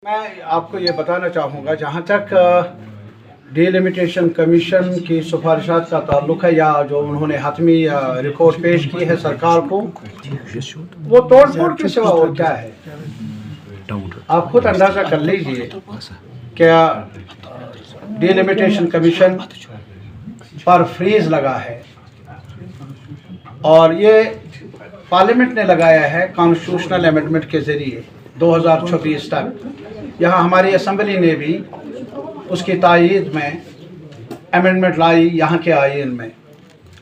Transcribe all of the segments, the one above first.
मैं आपको ये बताना चाहूँगा जहाँ तक डिलिमिटेशन कमीशन की सिफारिशात का ताल्लुक है या जो उन्होंने हतमी रिपोर्ट पेश की है सरकार को, वो तोड़ फोड़ के सिवा और क्या है। आप खुद अंदाज़ा कर लीजिए क्या डिलिमिटेशन कमीशन पर फ्रीज लगा है और ये पार्लियामेंट ने लगाया है कॉन्स्टिट्यूशनल अमेंडमेंट के ज़रिए 2026 तक। यहाँ हमारी असम्बली ने भी उसकी तायीद में अमेंडमेंट लाई यहाँ के आईन में,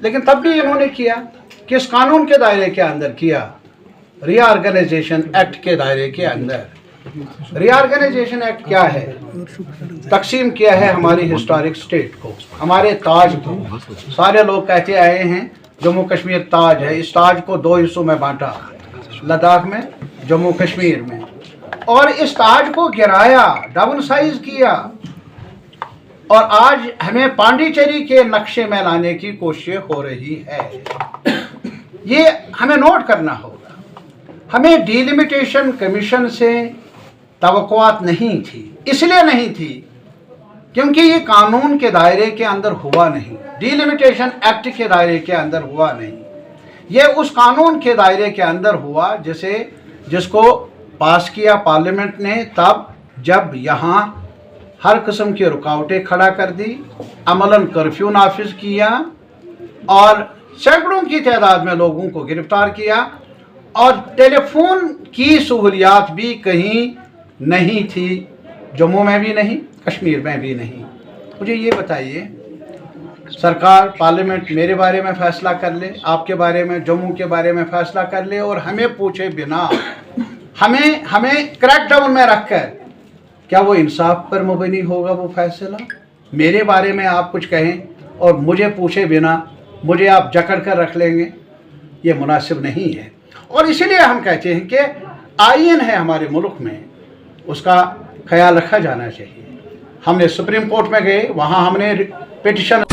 लेकिन तब भी इन्होंने किया किस कानून के दायरे के अंदर किया? रीऑर्गेनाइजेशन एक्ट के दायरे के अंदर। रीऑर्गेनाइजेशन एक्ट क्या है? तकसीम किया है हमारी हिस्टोरिक स्टेट को, हमारे ताज को। सारे लोग कहते आए हैं जम्मू कश्मीर ताज है, इस ताज को दो हिस्सों में बांटा, लद्दाख में, जम्मू कश्मीर में, और इस ताज को गिराया, डाउन साइज किया और आज हमें पांडिचेरी के नक्शे में लाने की कोशिश हो रही है। ये हमें नोट करना होगा। हमें डिलिमिटेशन कमीशन से तवक्कुआत नहीं थी, इसलिए नहीं थी क्योंकि ये कानून के दायरे के अंदर हुआ नहीं, डिलिमिटेशन एक्ट के दायरे के अंदर हुआ नहीं। ये उस कानून के दायरे के अंदर हुआ जिसको पास किया पार्लियामेंट ने तब जब यहाँ हर किस्म की रुकावटें खड़ा कर दी, अमलन कर्फ्यू नाफिज किया और सैकड़ों की तादाद में लोगों को गिरफ्तार किया और टेलीफोन की सहूलियात भी कहीं नहीं थी, जम्मू में भी नहीं, कश्मीर में भी नहीं। मुझे ये बताइए, सरकार पार्लियामेंट मेरे बारे में फ़ैसला कर ले, आपके बारे में, जम्मू के बारे में फ़ैसला कर ले और हमें पूछे बिना हमें क्रैकडाउन में रखकर, क्या वो इंसाफ पर मुबनी होगा वो फैसला? मेरे बारे में आप कुछ कहें और मुझे पूछे बिना मुझे आप जकड़ कर रख लेंगे, ये मुनासिब नहीं है। और इसीलिए हम कहते हैं कि आईन है हमारे मुल्क में, उसका ख्याल रखा जाना चाहिए। हमने सुप्रीम कोर्ट में गए, वहाँ हमने पिटिशन